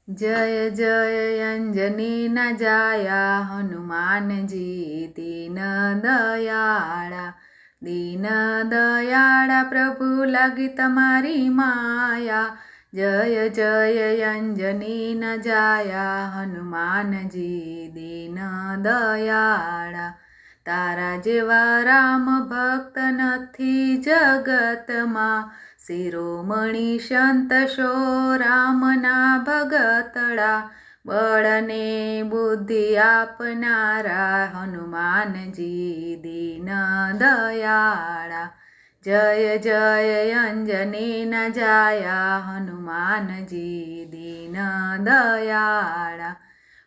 जय जय अंजनी न जाया हनुमान जी दीन दयाळा। दीन दयाळा प्रभु लगी तमारी माया। जय जय अंजनी न जाया हनुमान जी दीन दयाळा। तारा जेवा राम भक्त नथी जगत मां। शिरोमणि संत शो रामना भगतड़ा। बळने बुद्धि आपनारा हनुमानजी दीन दयाळा। जय जय अंजनी न जाया हनुमानजी दीन दयाळा।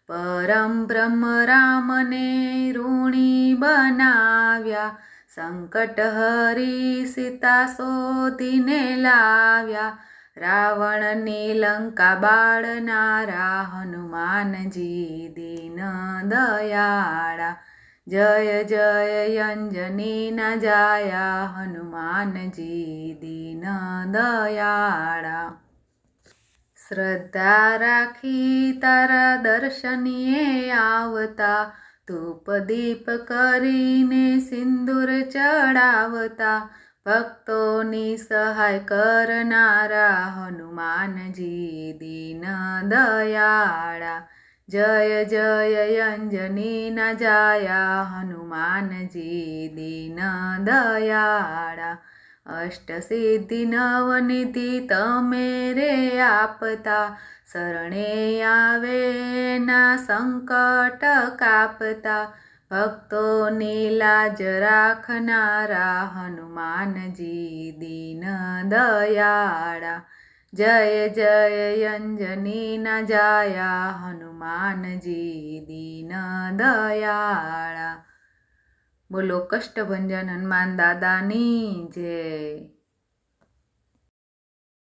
परम ब्रह्म रामने ऋणी बनाव्या। संकट हरी सीता शोधीने लाव्या। रावणनी लंका बाळनारा हनुमानजी दीन दयाळा। जय जय अंजनी न जाया हनुमानजी दीन दयाळा। श्रद्धा राखी तारा दर्शनीये आवता। धूप दीप करीने सिंदूर चढ़ावता। भक्तोनी सहाय करनारा हनुमानजी दीन दयाळा। जय जय अंजनी न जाया हनुमानजी दीन दयाळा। अष्टसिद्धि नवनिधि तमेरे आपता। शरणे आवे ना संकट कापता। भक्तोनी लाज राखनारा हनुमानजी दीन दयाळा। जय जय अंजनी न जाया हनुमानजी दीन दयाळा। बोलो कष्टभंजन हनुमान दादानी जय।